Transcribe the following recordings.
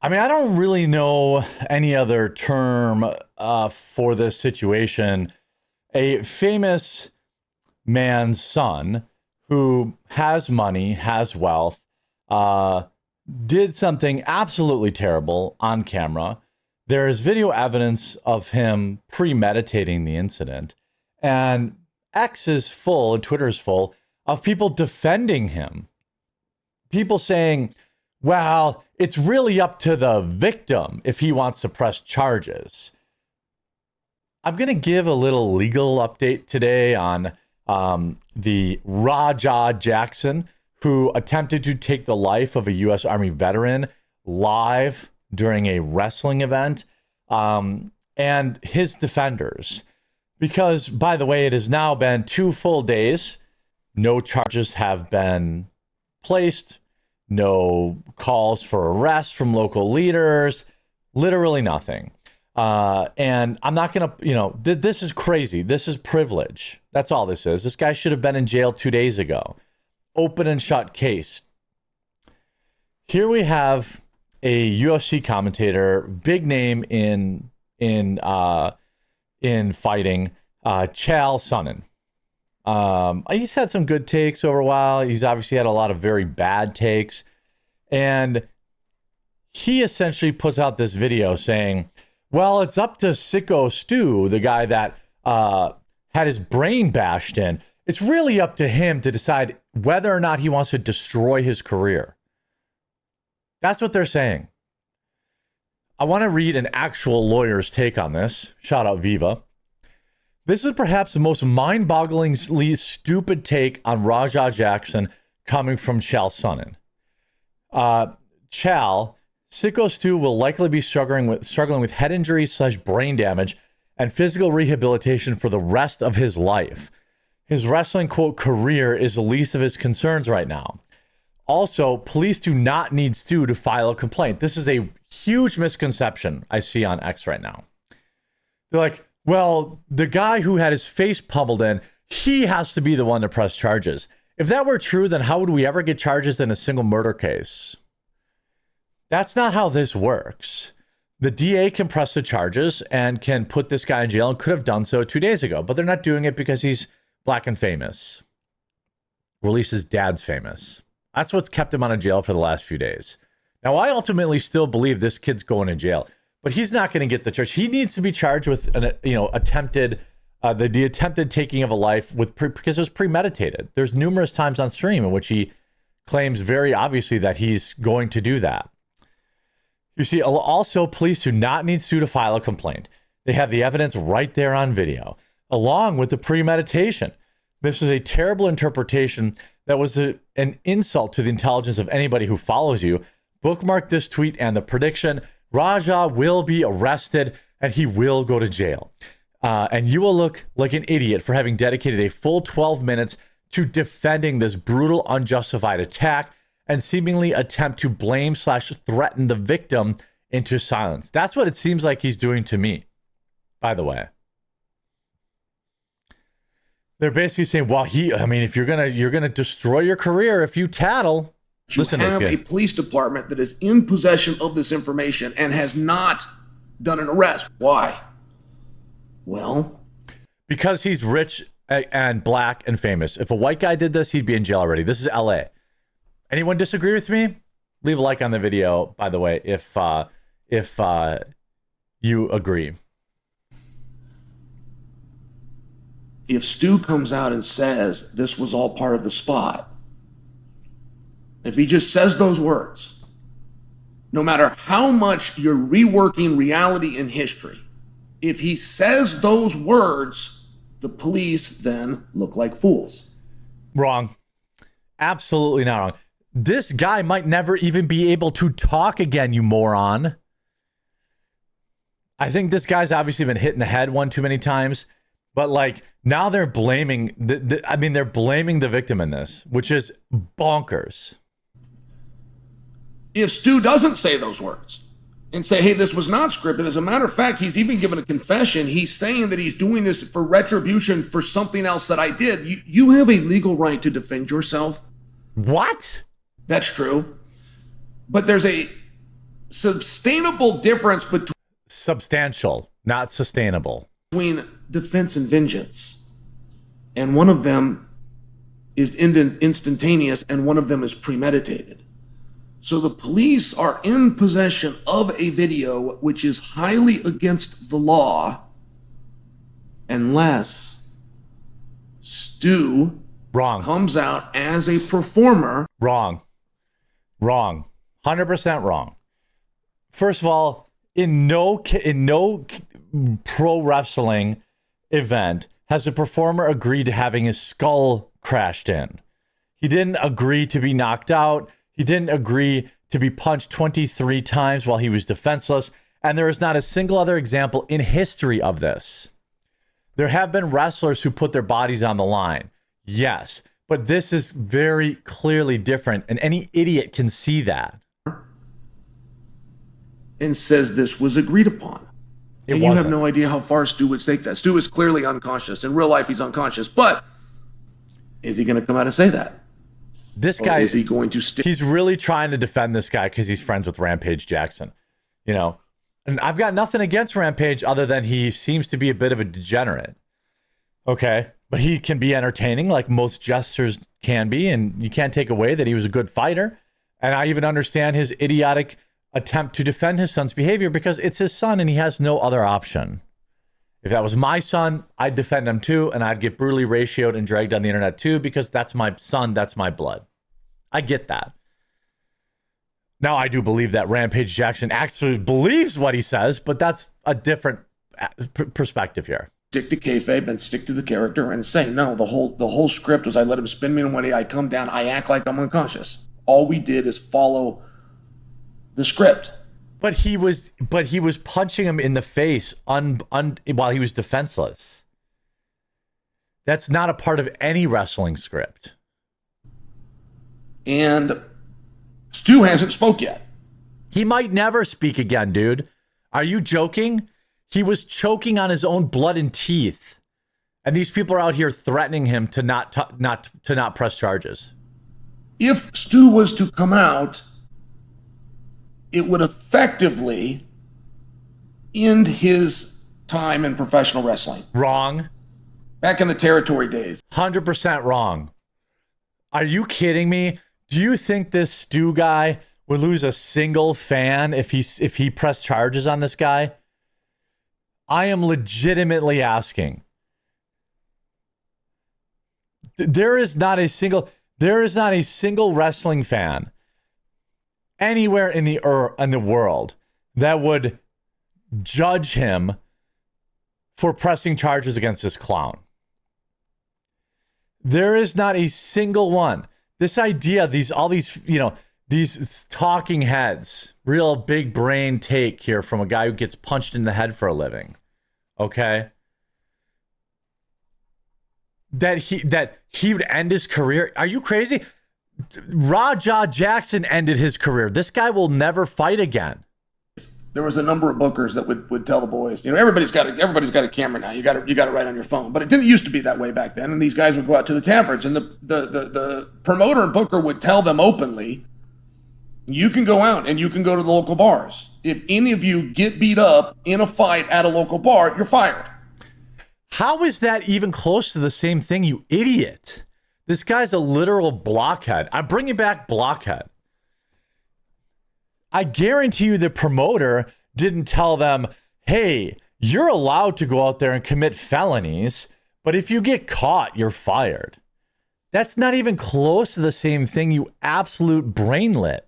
I mean, I don't really know any other term for this situation. A famous man's son who has money, has wealth, uh, did something absolutely terrible on camera. There is video evidence of him premeditating the incident. And X is full, and Twitter is full of people defending him. People saying, well, it's really up to the victim if he wants to press charges. I'm going to give a little legal update today on the Raja Jackson, who attempted to take the life of a U.S. Army veteran live during a wrestling event, and his defenders. Because, by the way, it has now been 2 full days. No charges have been placed. No calls for arrest from local leaders, literally nothing. And I'm not going to, this is crazy. This is privilege. That's all this is. This guy should have been in jail 2 days ago. Open and shut case. Here we have a UFC commentator, big name in fighting, Chael Sonnen. He's had some good takes over a while. He's obviously had a lot of very bad takes. And he essentially puts out this video saying, well, it's up to Sicko Stu, the guy that had his brain bashed in. It's really up to him to decide whether or not he wants to destroy his career. That's what they're saying. I want to read an actual lawyer's take on this. Shout out Viva. This is perhaps the most mind-bogglingly stupid take on Raja Jackson coming from Chael Sonnen. Chael, Sicko Stu will likely be struggling with head injury / brain damage and physical rehabilitation for the rest of his life. His wrestling, quote, career is the least of his concerns right now. Also, police do not need Stu to file a complaint. This is a huge misconception I see on X right now. They're like, well, the guy who had his face pummeled in, he has to be the one to press charges. If that were true, then how would we ever get charges in a single murder case? That's not how this works. The DA can press the charges and can put this guy in jail and could have done so 2 days ago, but they're not doing it because he's black and famous. Or at least his dad's famous. That's what's kept him out of jail for the last few days. Now, I ultimately still believe this kid's going to jail, but he's not going to get the charge. He needs to be charged with an, attempted, the attempted taking of a life because it was premeditated. There's numerous times on stream in which he claims very obviously that he's going to do that. You see, also, police do not need Stu to file a complaint. They have the evidence right there on video, along with the premeditation. This is a terrible interpretation that was an insult to the intelligence of anybody who follows you. Bookmark this tweet and the prediction: Raja will be arrested and he will go to jail. And you will look like an idiot for having dedicated a full 12 minutes to defending this brutal, unjustified attack and seemingly attempt to blame / threaten the victim into silence. That's what it seems like he's doing to me, by the way. They're basically saying, well, if you're gonna destroy your career if you tattle. Listen to this guy. A police department that is in possession of this information and has not done an arrest. Why? Well, because he's rich and black and famous. If a white guy did this, he'd be in jail already. This is LA. Anyone disagree with me? Leave a like on the video, by the way, if you agree. If Stu comes out and says this was all part of the spot, if he just says those words, no matter how much you're reworking reality and history, if he says those words, the police then look like fools. Wrong. Absolutely not wrong. This guy might never even be able to talk again, you moron. I think this guy's obviously been hit in the head one too many times, but now they're blaming they're blaming the victim in this, which is bonkers. If Stu doesn't say those words and say, hey, this was not scripted, as a matter of fact, he's even given a confession. He's saying that he's doing this for retribution for something else that I did. You have a legal right to defend yourself. What? That's true. But there's a substantial difference Substantial, not sustainable. between defense and vengeance. And one of them is instantaneous and one of them is premeditated. So the police are in possession of a video which is highly against the law unless Stu Wrong. comes out as a performer. Wrong. 100% wrong. First of all, in no pro wrestling event has a performer agreed to having his skull crashed in. He didn't agree to be knocked out. He didn't agree to be punched 23 times while he was defenseless. And there is not a single other example in history of this. There have been wrestlers who put their bodies on the line. Yes, but this is very clearly different. And any idiot can see that. And says this was agreed upon. And you have no idea how far Stu would take that. Stu is clearly unconscious. In real life, he's unconscious. But is he going to come out and say that? This guy, is he going to he's really trying to defend this guy because he's friends with Rampage Jackson, you know, and I've got nothing against Rampage other than he seems to be a bit of a degenerate. Okay. But he can be entertaining like most jesters can be. And you can't take away that he was a good fighter. And I even understand his idiotic attempt to defend his son's behavior because it's his son and he has no other option. If that was my son, I'd defend him too, and I'd get brutally ratioed and dragged on the internet too, because that's my son, that's my blood. I get that. Now, I do believe that Rampage Jackson actually believes what he says, but that's a different perspective here. Stick to kayfabe and stick to the character and say, no, the whole script was I let him spin me in one way, I come down, I act like I'm unconscious. All we did is follow the script. But he was punching him in the face while he was defenseless. That's not a part of any wrestling script. And Stu hasn't spoke yet. He might never speak again, dude. Are you joking? He was choking on his own blood and teeth. And these people are out here threatening him to not press charges. If Stu was to come out, it would effectively end his time in professional wrestling. Wrong. Back in the territory days. 100% wrong. Are you kidding me? Do you think this Stu guy would lose a single fan if he pressed charges on this guy? I am legitimately asking. There is not a single wrestling fan anywhere in the world that would judge him for pressing charges against this clown. There is not a single one. This idea, these talking heads, real big brain take here from a guy who gets punched in the head for a living. Okay? That he would end his career. Are you crazy? Raja Jackson ended his career. This guy will never fight again. There was a number of bookers that would tell the boys, everybody's got a camera now. You got it right on your phone. But it didn't used to be that way back then. And these guys would go out to the taverns, and the promoter and booker would tell them openly, you can go out and you can go to the local bars. If any of you get beat up in a fight at a local bar, you're fired. How is that even close to the same thing, you idiot? This guy's a literal blockhead. I'm bringing back blockhead. I guarantee you the promoter didn't tell them, hey, you're allowed to go out there and commit felonies, but if you get caught, you're fired. That's not even close to the same thing, you absolute brainlet.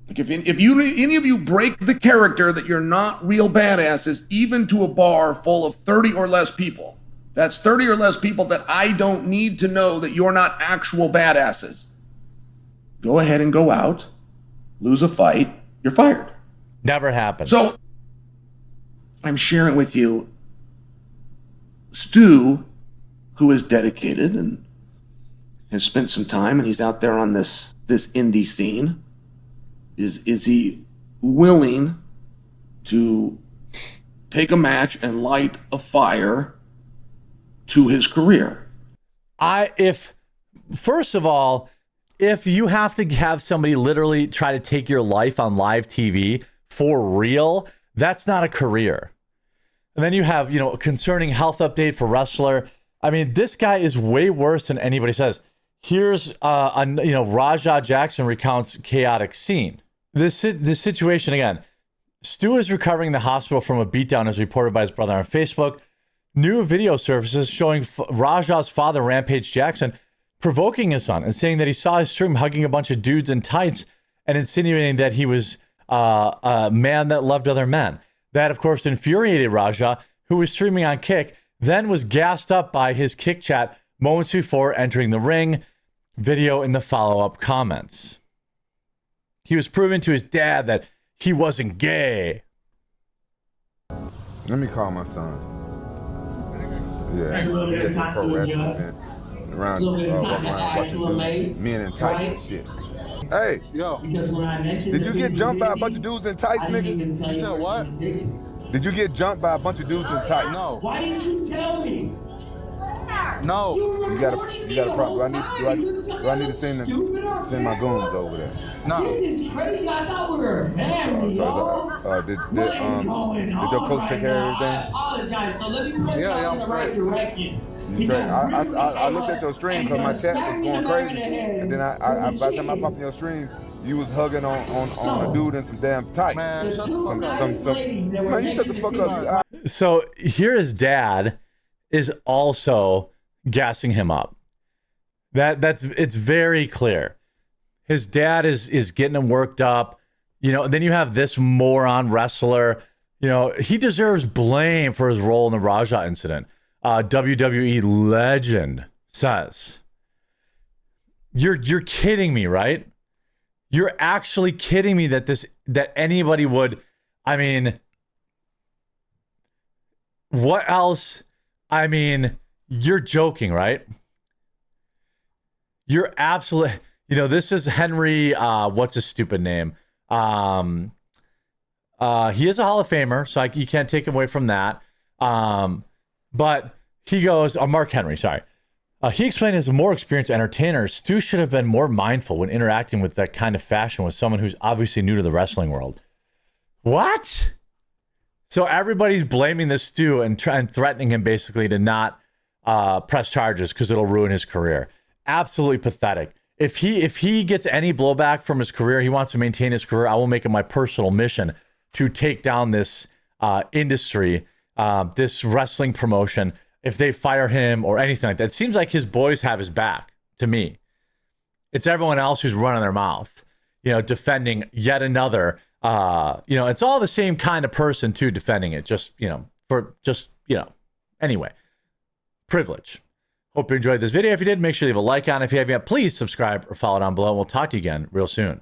Like if any of you break the character that you're not real badasses, even to a bar full of 30 or less people, that's 30 or less people that I don't need to know that you're not actual badasses. Go ahead and go out, lose a fight, you're fired. Never happened. So I'm sharing with you Stu, who is dedicated and has spent some time, and he's out there on this indie scene. Is he willing to take a match and light a fire to his career? First of all, if you have to have somebody literally try to take your life on live TV for real, that's not a career. And then you have, you know, concerning health update for wrestler. I mean, this guy is way worse than anybody says. Here's, Rajah Jackson recounts chaotic scene. This situation again. Stu is recovering in the hospital from a beatdown, as reported by his brother on Facebook. New video surfaces showing Rajah's father, Rampage Jackson, provoking his son and saying that he saw his stream hugging a bunch of dudes in tights and insinuating that he was a man that loved other men. That, of course, infuriated Rajah, who was streaming on Kick, then was gassed up by his Kick chat moments before entering the ring. Video in the follow-up comments. He was proving to his dad that he wasn't gay. Let me call my son. Yeah, he gets a pro wrestling event. Around watching dudes, men in tights and shit. Hey, yo, did you get jumped by a bunch of dudes in tights, nigga? You said what? Did you get jumped by a bunch of dudes in tights? No. Why didn't you tell me? No. You got a problem. Do I need to send my goons over there? No. This is crazy. I thought we were a family, y'all. Did your coach take care of everything? I apologize. So let me put y'all in the right direction. I looked at your stream because my chat was going crazy, and then by the time I popped in your stream, you was hugging on a dude in some damn tights. Man, shut Man, you shut the fuck up. So here his dad is also gassing him up. It's very clear. His dad is getting him worked up. You know, then you have this moron wrestler. You know, he deserves blame for his role in the Rajah incident. WWE legend says, "You're kidding me, right? You're actually kidding me that anybody would. I mean, what else? I mean, you're joking, right? You're absolutely. You know, this is Henry. What's his stupid name? He is a Hall of Famer, so you can't take him away from that. But he goes, Mark Henry, sorry. He explained as a more experienced entertainer, Stu should have been more mindful when interacting with that kind of fashion with someone who's obviously new to the wrestling world. What? So everybody's blaming this Stu and threatening him basically to not press charges because it'll ruin his career. Absolutely pathetic. If he gets any blowback from his career, he wants to maintain his career, I will make it my personal mission to take down this industry, this wrestling promotion, if they fire him or anything like that. It seems like his boys have his back, to me. It's everyone else who's running their mouth, you know, defending yet another, it's all the same kind of person too, defending it, anyway, privilege. Hope you enjoyed this video. If you did, make sure you leave a like on it. If you haven't yet, please subscribe or follow down below, and we'll talk to you again real soon.